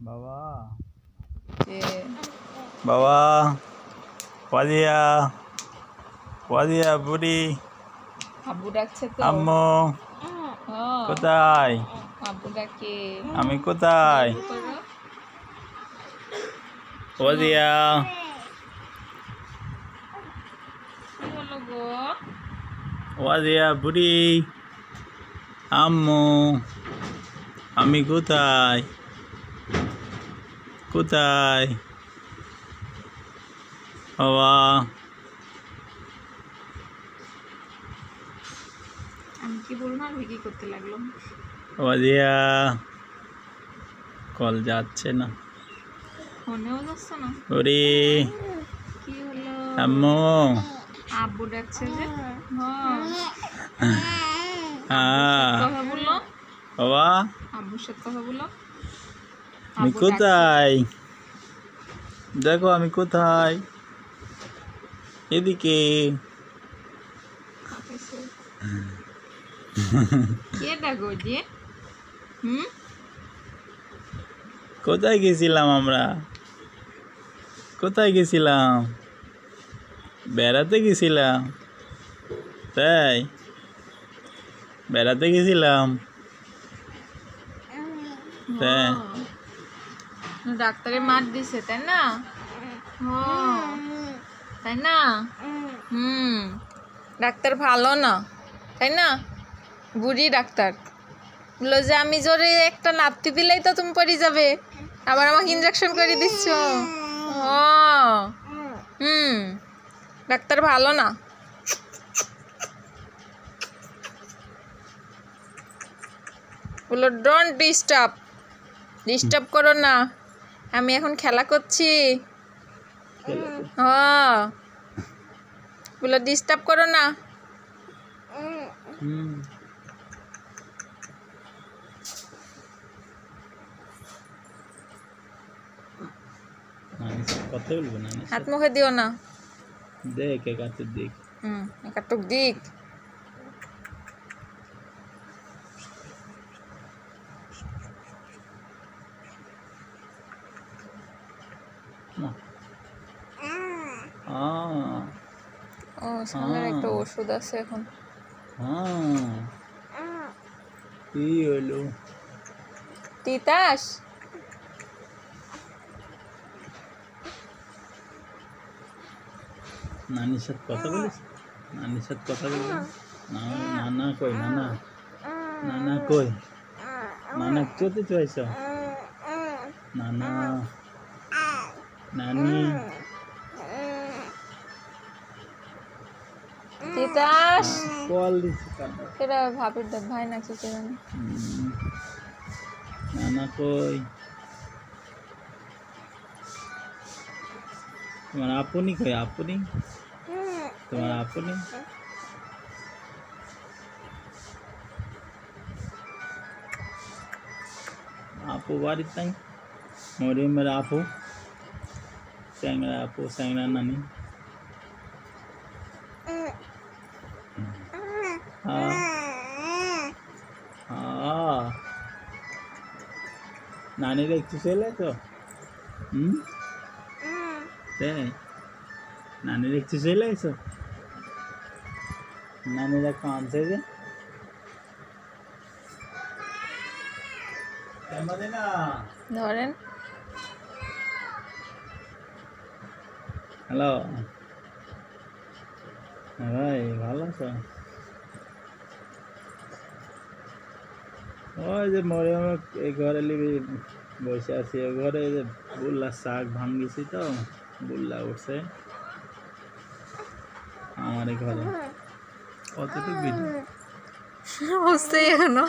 বাবা বাবা ওয়াদিয়া ওয়াদিয়া বুড়ি আব্বু ডাকছে তো। আম্মু কোথায়? আব্বু ডাকে। আমি কোথায়? ওয়াদিয়া কি হলো গো? ওয়াদিয়া বুড়ি আম্মু আমি কোথায়? কোথায় বাবা? আমি কি বলবো আর কি করতে লাগলো? ওয়াদিয়া কল যাচ্ছে না, ফোনেও যাচ্ছে না। বুড়ি কি হলো? আম্মু আব্বু ডাকছে যে। হ্যাঁ কথা বললো বাবা আব্বুর সাথে কথা বললো। আমি কোথায়? দেখো আমি কোথায়? এদিকে। কে ডাকো যে? কোথায় গেছিলাম আমরা? কোথায় গেছিলাম? বেড়াতে গেছিলাম। তাই বেড়াতে গেছিলাম। তাই ডাক্তারে মার দিছে তাই না? তাই না? ডাক্তার ভালো না তাই না? বুড়ি ডাক্তার বললো যে আমি জোরে একটা লাথি দিলেই তো তুমি পড়ে যাবে, আবার আমাকে ইনজেকশন করে দিচ্ছ। ডাক্তার ভালো না। বললো ডোন্ট ডিস্টার্ব করো না, আমি এখন খেলা করছি। বললো ডিস্টার্ব করো না। কথা বলবো না, হাত মুখে দিও না। দেখ একাত্তর দিক। একাত্তর দিক। সামনের একটা ওষুধ আছে এখন। কি হলো? তিতাস। নানির সাথে কথা বলিস? নানির সাথে কথা বলবি? নানা কই? নানা কই? নানা কোথায় চয়েছ? নানা নানি তিতাস কল দিছি। সেটা ভাবির ভাই নাকি কে জানে। নানা কই? তোমার আপনি কই? আপনি তোমার আপনি আপু বাড়িতে নাই? মরিয়মের আপু, স্যাংরা নানি। নানি দেখতে চলে তো? তাই নানি দেখতে চলে এসো? নানিরা কাঁদছে যে। ধরেন। হ্যালো ভাই, ভালো আছো? ওই যে মরিয়মের এই ঘরে বসে আছি। ওই ঘরে যে বুল্লা শাক ভাঙ্গিছি তো, বুল্লা উঠছে আমার এই ঘরে। কতটুকু ভিডিও হচ্ছে এখনো।